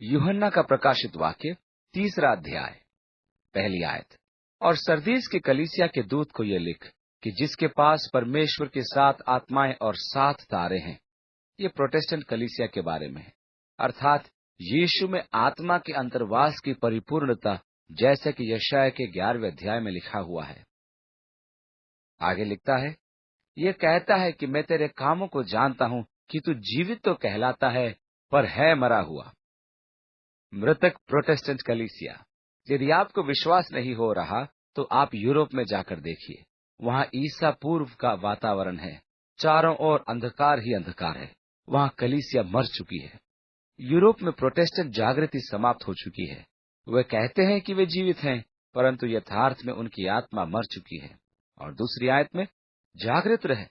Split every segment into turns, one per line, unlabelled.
यूहन्ना का प्रकाशित वाक्य 3 अध्याय 1 आयत। और सरदीस के कलीसिया के दूत को यह लिख कि जिसके पास परमेश्वर के 7 आत्माएं और 7 तारे हैं। ये प्रोटेस्टेंट कलीसिया के बारे में है, अर्थात यीशु में आत्मा के अंतर्वास की परिपूर्णता, जैसे कि यशायाह के 11वें अध्याय में लिखा हुआ है। आगे लिखता है, ये कहता है कि मैं तेरे कामों को जानता हूं कि तू जीवित तो कहलाता है, पर है मरा हुआ। मृतक प्रोटेस्टेंट कलीसिया। यदि आपको विश्वास नहीं हो रहा तो आप यूरोप में जाकर देखिए। वहां ईसा पूर्व का वातावरण है, चारों ओर अंधकार ही अंधकार है। वहां कलीसिया मर चुकी है। यूरोप में प्रोटेस्टेंट जागृति समाप्त हो चुकी है। वे कहते हैं कि वे जीवित हैं, परंतु यथार्थ में उनकी आत्मा मर चुकी है। और दूसरी आयत में, जागृत रहे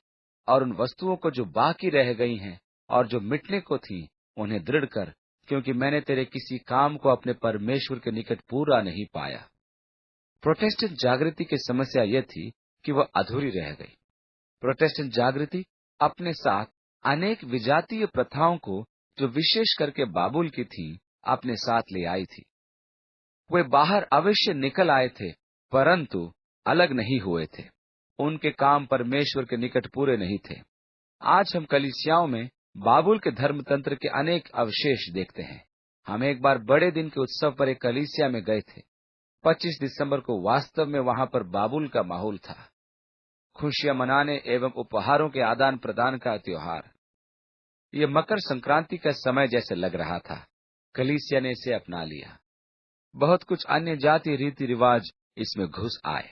और उन वस्तुओं को जो बाकी रह गई हैं और जो मिटने को थी, उन्हें दृढ़ कर, क्योंकि मैंने तेरे किसी काम को अपने परमेश्वर के निकट पूरा नहीं पाया। प्रोटेस्टेंट जागृति की समस्या यह थी कि वह अधूरी रह गई। प्रोटेस्टेंट जागृति अपने साथ अनेक विजातीय प्रथाओं को, जो विशेष करके बाबुल की थी, अपने साथ ले आई थी। वे बाहर अवश्य निकल आए थे, परंतु अलग नहीं हुए थे। उनके काम परमेश्वर के निकट पूरे नहीं थे। आज हम कलीसियाओं में बाबुल के धर्मतंत्र के अनेक अवशेष देखते हैं। हम एक बार बड़े दिन के उत्सव पर एक कलीसिया में गए थे। 25 दिसंबर को वास्तव में वहां पर बाबुल का माहौल था। खुशियां मनाने एवं उपहारों के आदान प्रदान का त्योहार। ये मकर संक्रांति का समय जैसे लग रहा था। कलीसिया ने इसे अपना लिया। बहुत कुछ अन्य जाति रीति रिवाज इसमें घुस आए,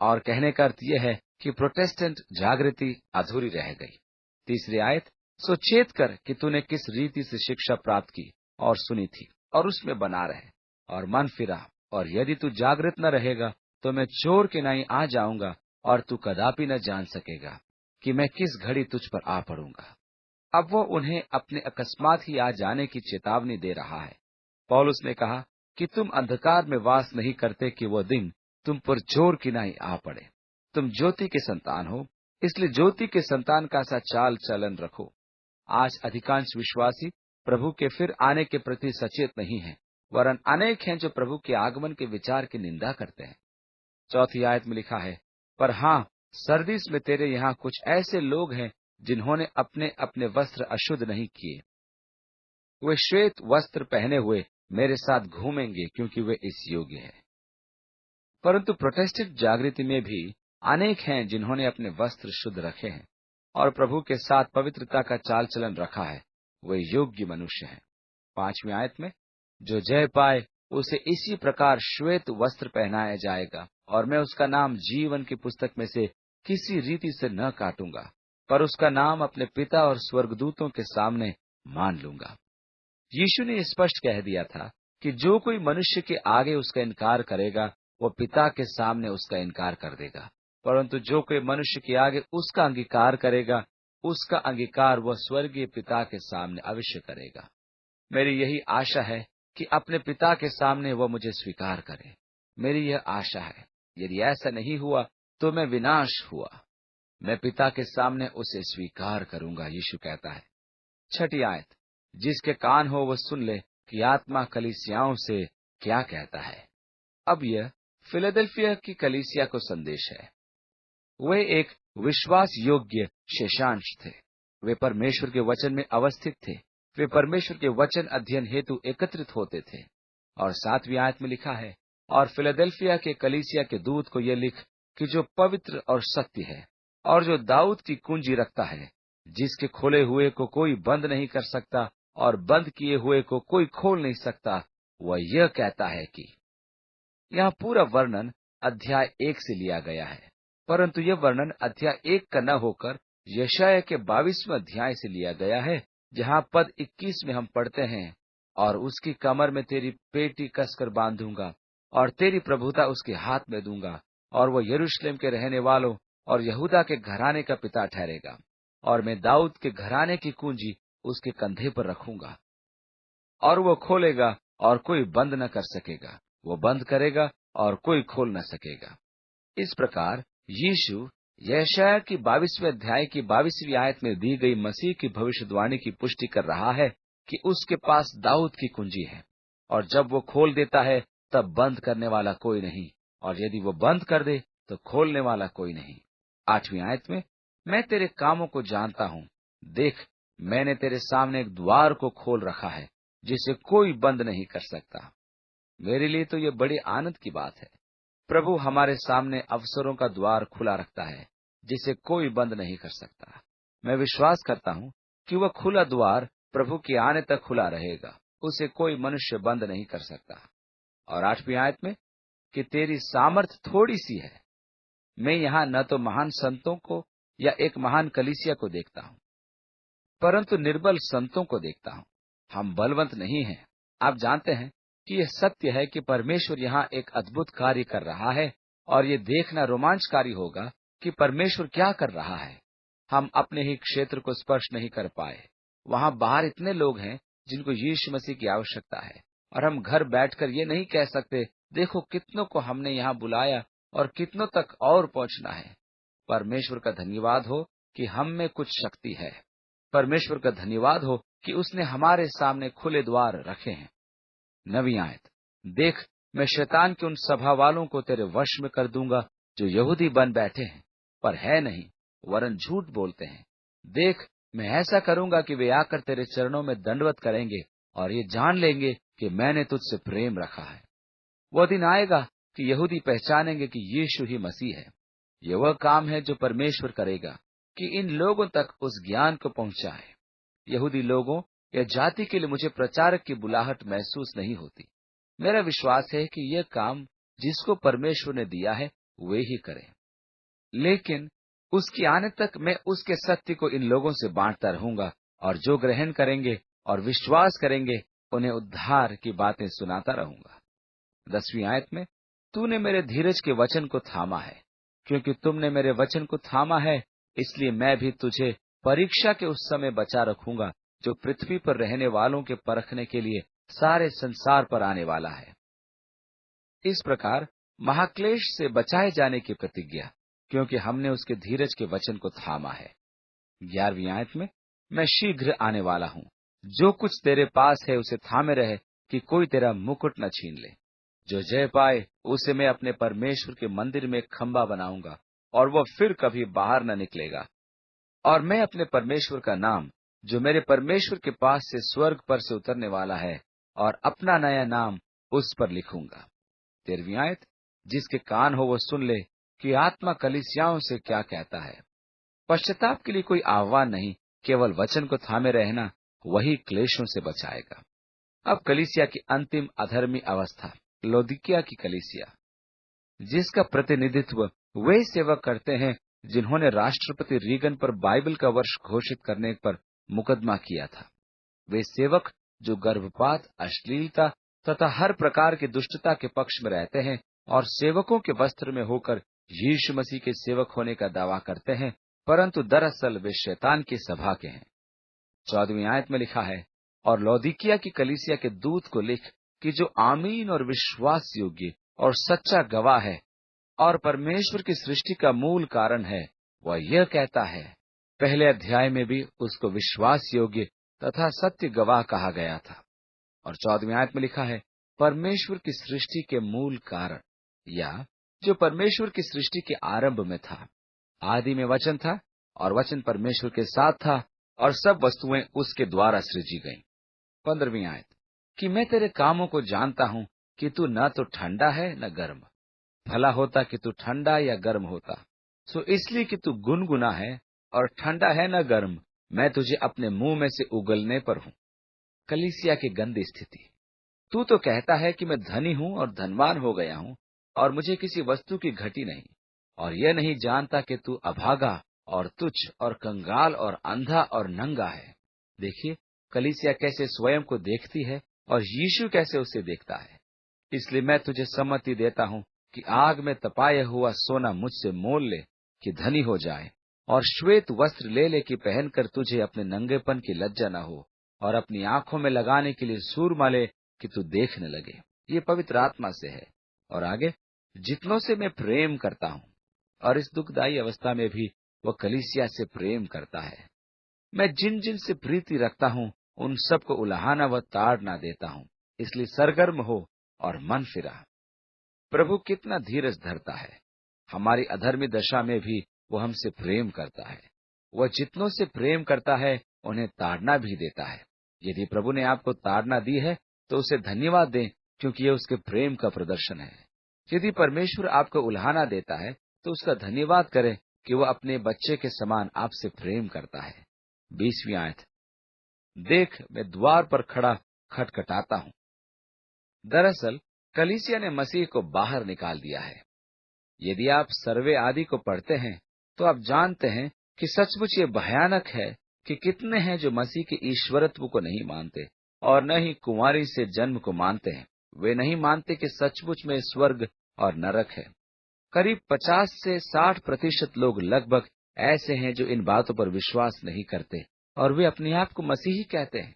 और कहने का अर्थ यह है कि प्रोटेस्टेंट जागृति अधूरी रह गई। तीसरी आयत, सो चेत कर कि तूने किस रीति से शिक्षा प्राप्त की और सुनी थी, और उसमें बना रहे और मन फिरा। और यदि तू जागृत न रहेगा तो मैं चोर के नाई आ जाऊंगा, और तू कदापि न जान सकेगा कि मैं किस घड़ी तुझ पर आ पड़ूंगा। अब वो उन्हें अपने अकस्मात ही आ जाने की चेतावनी दे रहा है। पौलुस ने कहा कि तुम अंधकार में वास नहीं करते कि वो दिन तुम पर चोर की नाई आ पड़े। तुम ज्योति के संतान हो, इसलिए ज्योति के संतान का सा चाल चलन रखो। आज अधिकांश विश्वासी प्रभु के फिर आने के प्रति सचेत नहीं हैं, वरन अनेक हैं जो प्रभु के आगमन के विचार की निंदा करते हैं। चौथी आयत में लिखा है, पर हाँ, सरदीस में तेरे यहाँ कुछ ऐसे लोग हैं जिन्होंने अपने अपने वस्त्र अशुद्ध नहीं किए। वे श्वेत वस्त्र पहने हुए मेरे साथ घूमेंगे, क्योंकि वे इस योग्य हैं। परंतु प्रोटेस्टेंट जागृति में भी अनेक हैं जिन्होंने अपने वस्त्र शुद्ध रखे हैं और प्रभु के साथ पवित्रता का चाल चलन रखा है। वे योग्य मनुष्य हैं। 5वीं आयत में, जो जय पाए उसे इसी प्रकार श्वेत वस्त्र पहनाया जाएगा, और मैं उसका नाम जीवन की पुस्तक में से किसी रीति से न काटूंगा, पर उसका नाम अपने पिता और स्वर्गदूतों के सामने मान लूंगा। यीशु ने स्पष्ट कह दिया था कि जो कोई मनुष्य के आगे उसका इनकार करेगा, वो पिता के सामने उसका इनकार कर देगा, परंतु जो कोई मनुष्य के आगे उसका अंगीकार करेगा, उसका अंगीकार वह स्वर्गीय पिता के सामने अवश्य करेगा। मेरी यही आशा है कि अपने पिता के सामने वह मुझे स्वीकार करे। मेरी यह आशा है। यदि ऐसा नहीं हुआ तो मैं विनाश हुआ। मैं पिता के सामने उसे स्वीकार करूंगा, यीशु कहता है। 6ठी आयत, जिसके कान हो वह सुन ले कि आत्मा कलीसियाओं से क्या कहता है। अब यह फिलाडेल्फिया की कलीसिया को संदेश है। वे एक विश्वास योग्य शेषांश थे। वे परमेश्वर के वचन में अवस्थित थे। वे परमेश्वर के वचन अध्ययन हेतु एकत्रित होते थे। और 7वीं आयत में लिखा है, और फिलाडेल्फिया के कलीसिया के दूत को यह लिख कि जो पवित्र और सत्य है, और जो दाऊद की कुंजी रखता है, जिसके खोले हुए को कोई बंद नहीं कर सकता और बंद किए हुए को कोई खोल नहीं सकता, वह यह कहता है कि। यहाँ पूरा वर्णन अध्याय 1 से लिया गया है, परंतु यह वर्णन अध्याय 1 का न होकर यशायाह के 22वें अध्याय से लिया गया है, जहाँ पद 21 में हम पढ़ते हैं, और उसकी कमर में तेरी पेटी कसकर बांधूंगा और तेरी प्रभुता उसके हाथ में दूंगा, और वह यरूशलेम के रहने वालों और यहूदा के घराने का पिता ठहरेगा, और मैं दाऊद के घराने की कुंजी उसके कंधे पर रखूंगा, और वह खोलेगा और कोई बंद न कर सकेगा, वो बंद करेगा और कोई खोल न सकेगा। इस प्रकार यीशु यशायाह की 22वें अध्याय की 22वीं आयत में दी गई मसीह की भविष्यवाणी की पुष्टि कर रहा है कि उसके पास दाऊद की कुंजी है, और जब वो खोल देता है तब बंद करने वाला कोई नहीं, और यदि वो बंद कर दे तो खोलने वाला कोई नहीं। 8वीं आयत में, मैं तेरे कामों को जानता हूँ, देख मैंने तेरे सामने एक द्वार को खोल रखा है जिसे कोई बंद नहीं कर सकता। मेरे लिए तो ये बड़ी आनंद की बात है। प्रभु हमारे सामने अवसरों का द्वार खुला रखता है जिसे कोई बंद नहीं कर सकता। मैं विश्वास करता हूँ कि वह खुला द्वार प्रभु के आने तक खुला रहेगा, उसे कोई मनुष्य बंद नहीं कर सकता। और 8वीं आयत में, कि तेरी सामर्थ थोड़ी सी है। मैं यहाँ न तो महान संतों को या एक महान कलीसिया को देखता हूँ, परंतु निर्बल संतों को देखता हूँ। हम बलवंत नहीं हैं। आप जानते हैं कि यह सत्य है कि परमेश्वर यहाँ एक अद्भुत कार्य कर रहा है, और ये देखना रोमांचकारी होगा कि परमेश्वर क्या कर रहा है। हम अपने ही क्षेत्र को स्पर्श नहीं कर पाए। वहाँ बाहर इतने लोग हैं जिनको यीशु मसीह की आवश्यकता है, और हम घर बैठकर ये नहीं कह सकते, देखो कितनों को हमने यहाँ बुलाया और कितनों तक और पहुंचना है। परमेश्वर का धन्यवाद हो कि हम में कुछ शक्ति है। परमेश्वर का धन्यवाद हो कि उसने हमारे सामने खुले द्वार रखे हैं। 9वीं आयत, देख मैं शैतान के उन सभा वालों को तेरे वश में कर दूंगा जो यहूदी बन बैठे हैं पर है नहीं, वरन झूठ बोलते हैं। देख मैं ऐसा करूंगा कि वे आकर तेरे चरणों में दंडवत करेंगे और ये जान लेंगे कि मैंने तुझसे प्रेम रखा है। वह दिन आएगा कि यहूदी पहचानेंगे कि यीशु ही मसीह है। ये वह काम है जो परमेश्वर करेगा कि इन लोगों तक उस ज्ञान को पहुंचाए। यहूदी लोगों या जाति के लिए मुझे प्रचारक की बुलाहट महसूस नहीं होती। मेरा विश्वास है कि यह काम जिसको परमेश्वर ने दिया है वे ही करें, लेकिन उसके आने तक मैं उसके सत्य को इन लोगों से बांटता रहूंगा, और जो ग्रहण करेंगे और विश्वास करेंगे उन्हें उद्धार की बातें सुनाता रहूंगा। 10वीं आयत में, तूने मेरे धीरज के वचन को थामा है। क्योंकि तुमने मेरे वचन को थामा है, इसलिए मैं भी तुझे परीक्षा के उस समय बचा रखूंगा जो पृथ्वी पर रहने वालों के परखने के लिए सारे संसार पर आने वाला है। इस प्रकार महाक्लेश से बचाए जाने की प्रतिज्ञा, क्योंकि हमने उसके धीरज के वचन को थामा है। 11वीं आयत में, मैं शीघ्र आने वाला हूँ। जो कुछ तेरे पास है उसे थामे रहे कि कोई तेरा मुकुट न छीन ले। जो जय पाए उसे मैं अपने परमेश्वर के मंदिर में खंबा बनाऊंगा, और वह फिर कभी बाहर न निकलेगा। और मैं अपने परमेश्वर का नाम, जो मेरे परमेश्वर के पास से स्वर्ग पर से उतरने वाला है, और अपना नया नाम उस पर लिखूंगा। 13वीं आयत, जिसके कान हो वो सुन ले कि आत्मा कलीसियाओं से क्या कहता है। पश्चाताप के लिए कोई आह्वान नहीं, केवल वचन को थामे रहना वही क्लेशों से बचाएगा। अब कलीसिया की अंतिम अधर्मी अवस्था, लौदीकिया की कलीसिया, जिसका प्रतिनिधित्व वे सेवक करते हैं जिन्होंने राष्ट्रपति रीगन पर बाइबल का वर्ष घोषित करने पर मुकदमा किया था। वे सेवक जो गर्भपात, अश्लीलता तथा हर प्रकार की दुष्टता के पक्ष में रहते हैं और सेवकों के वस्त्र में होकर यीशु मसीह के सेवक होने का दावा करते हैं, परंतु दरअसल वे शैतान की सभा के हैं। 14वीं आयत में लिखा है, और लौदीकिया की कलीसिया के दूत को लिख कि जो आमीन और विश्वास योग्य और सच्चा गवाह है और परमेश्वर की सृष्टि का मूल कारण है, वह यह कहता है। पहले अध्याय में भी उसको विश्वास योग्य तथा सत्य गवाह कहा गया था। और 14वीं आयत में लिखा है, परमेश्वर की सृष्टि के मूल कारण, या जो परमेश्वर की सृष्टि के आरंभ में था। आदि में वचन था, और वचन परमेश्वर के साथ था, और सब वस्तुएं उसके द्वारा सृजी गईं। 15वीं आयत, कि मैं तेरे कामों को जानता हूँ कि तू न तो ठंडा है न गर्म। भला होता कि तू ठंडा या गर्म होता। सो इसलिए कि तू गुनगुना है और ठंडा है न गर्म, मैं तुझे अपने मुंह में से उगलने पर हूँ। कलीसिया की गंदी स्थिति। तू तो कहता है कि मैं धनी हूँ और धनवान हो गया हूँ, और मुझे किसी वस्तु की घटी नहीं, और यह नहीं जानता कि तू अभागा और तुच्छ और कंगाल और अंधा और नंगा है। देखिए कलीसिया कैसे स्वयं को देखती है और यीशु कैसे उसे देखता है। इसलिए मैं तुझे सम्मति देता हूँ कि आग में तपाया हुआ सोना मुझसे मोल ले कि धनी हो जाए, और श्वेत वस्त्र ले ले कि पहनकर तुझे अपने नंगेपन की लज्जा न हो, और अपनी आंखों में लगाने के लिए सूरमा ले कि तू देखने लगे। ये पवित्र आत्मा से है। और आगे, जितनों से मैं प्रेम करता हूँ, और इस दुखदायी अवस्था में भी वह कलीसिया से प्रेम करता है। मैं जिन जिन से प्रीति रखता हूँ उन सबको उलाहना व ताड़ना देता हूँ। इसलिए सरगर्म हो और मन फिरा। प्रभु कितना धीरज धरता है। हमारी अधर्मी दशा में भी वो हमसे प्रेम करता है। वह जितनों से प्रेम करता है उन्हें ताड़ना भी देता है। यदि प्रभु ने आपको ताड़ना दी है तो उसे धन्यवाद दें, क्योंकि यह उसके प्रेम का प्रदर्शन है। यदि परमेश्वर आपको उल्हाना देता है तो उसका धन्यवाद करें कि वह अपने बच्चे के समान आपसे प्रेम करता है। 20वीं आयत, देख मैं द्वार पर खड़ा खटखटाता हूँ। दरअसल कलीसिया ने मसीह को बाहर निकाल दिया है। यदि आप सर्वे आदि को पढ़ते हैं तो आप जानते हैं कि सचमुच ये भयानक है कि कितने हैं जो मसीह के ईश्वरत्व को नहीं मानते और न ही कुंवारी से जन्म को मानते हैं। वे नहीं मानते कि सचमुच में स्वर्ग और नरक है। करीब 50 से 60% लोग लगभग ऐसे हैं जो इन बातों पर विश्वास नहीं करते और वे अपने आप को मसीही कहते हैं।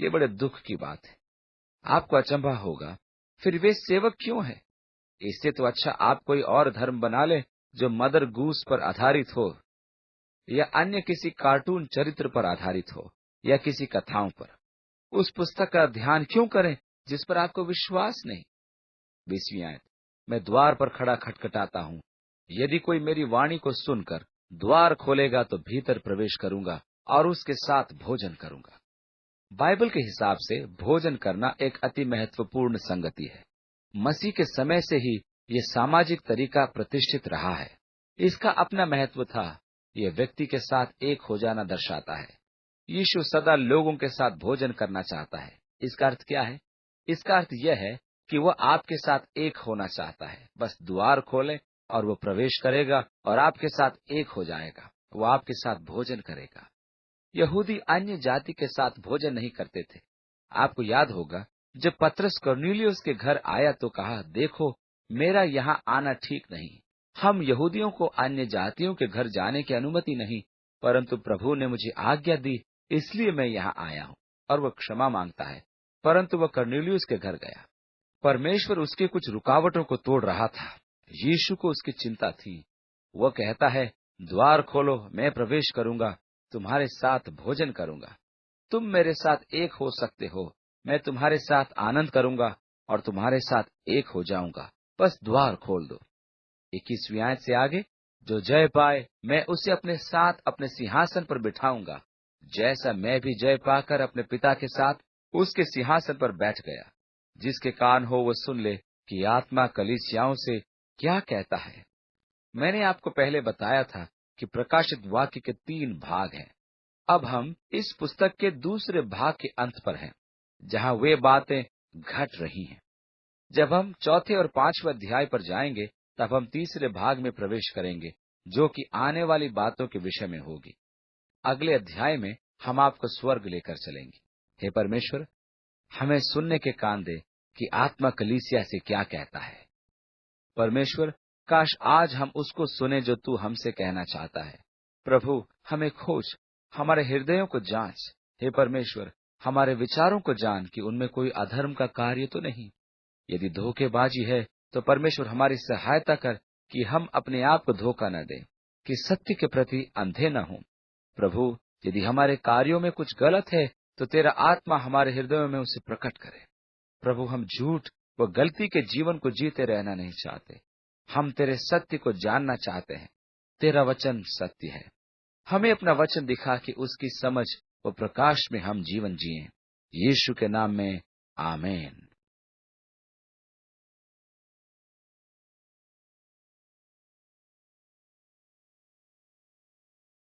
ये बड़े दुख की बात है। आपको अचंभा होगा, फिर वे सेवक क्यों हैं? इससे तो अच्छा आप कोई और धर्म बना ले जो मदर गूस पर आधारित हो या अन्य किसी कार्टून चरित्र पर आधारित हो या किसी कथाओं पर। उस पुस्तक का ध्यान क्यों करें जिस पर आपको विश्वास नहीं। 20वीं आयत, मैं द्वार पर खड़ा खटखटाता हूँ। यदि कोई मेरी वाणी को सुनकर द्वार खोलेगा तो भीतर प्रवेश करूंगा और उसके साथ भोजन करूंगा। बाइबल के हिसाब से भोजन करना एक अति महत्वपूर्ण संगति है। मसीह के समय से ही ये सामाजिक तरीका प्रतिष्ठित रहा है। इसका अपना महत्व था। यह व्यक्ति के साथ एक हो जाना दर्शाता है। यीशु सदा लोगों के साथ भोजन करना चाहता है। इसका अर्थ क्या है? इसका अर्थ यह है कि वह आपके साथ एक होना चाहता है। बस द्वार खोलें और वो प्रवेश करेगा और आपके साथ एक हो जाएगा। वो आपके साथ भोजन करेगा। यहूदी अन्य जाति के साथ भोजन नहीं करते थे। आपको याद होगा जब पतरस कुरनेलियुस के घर आया तो कहा, देखो मेरा यहाँ आना ठीक नहीं। हम यहूदियों को अन्य जातियों के घर जाने की अनुमति नहीं, परंतु प्रभु ने मुझे आज्ञा दी, इसलिए मैं यहाँ आया हूँ। और वह क्षमा मांगता है, परंतु वह कुरनेलियुस के घर गया। परमेश्वर उसकी कुछ रुकावटों को तोड़ रहा था। यीशु को उसकी चिंता थी। वह कहता है, द्वार खोलो, मैं प्रवेश करूंगा, तुम्हारे साथ भोजन करूंगा। तुम मेरे साथ एक हो सकते हो, मैं तुम्हारे साथ आनंद करूंगा और तुम्हारे साथ एक हो जाऊंगा। बस द्वार खोल दो। 21वीं आयत से आगे, जो जय पाए मैं उसे अपने साथ अपने सिंहासन पर बिठाऊंगा, जैसा मैं भी जय पाकर अपने पिता के साथ उसके सिंहासन पर बैठ गया। जिसके कान हो वो सुन ले कि आत्मा कलीसियाओं से क्या कहता है। मैंने आपको पहले बताया था कि प्रकाशित वाक्य के 3 भाग हैं। अब हम इस पुस्तक के दूसरे भाग के अंत पर हैं, जहां वे बातें घट रही हैं। जब हम चौथे और 5वें अध्याय पर जाएंगे तब हम तीसरे भाग में प्रवेश करेंगे, जो कि आने वाली बातों के विषय में होगी। अगले अध्याय में हम आपको स्वर्ग लेकर चलेंगे। हे परमेश्वर, हमें सुनने के कान दे कि आत्मा कलीसिया से क्या कहता है। परमेश्वर, काश आज हम उसको सुने जो तू हमसे कहना चाहता है। प्रभु, हमें खोज, हमारे हृदयों को जांच। हे परमेश्वर, हमारे विचारों को जान कि उनमें कोई अधर्म का कार्य तो नहीं। यदि धोखेबाजी है तो परमेश्वर हमारी सहायता कर कि हम अपने आप को धोखा न दें, कि सत्य के प्रति अंधे न हों। प्रभु, यदि हमारे कार्यों में कुछ गलत है तो तेरा आत्मा हमारे हृदयों में उसे प्रकट करे। प्रभु, हम झूठ व गलती के जीवन को जीते रहना नहीं चाहते। हम तेरे सत्य को जानना चाहते हैं। तेरा वचन सत्य है। हमें अपना वचन दिखा कि उसकी समझ व प्रकाश में हम जीवन जिएं। यीशु के नाम में आमीन।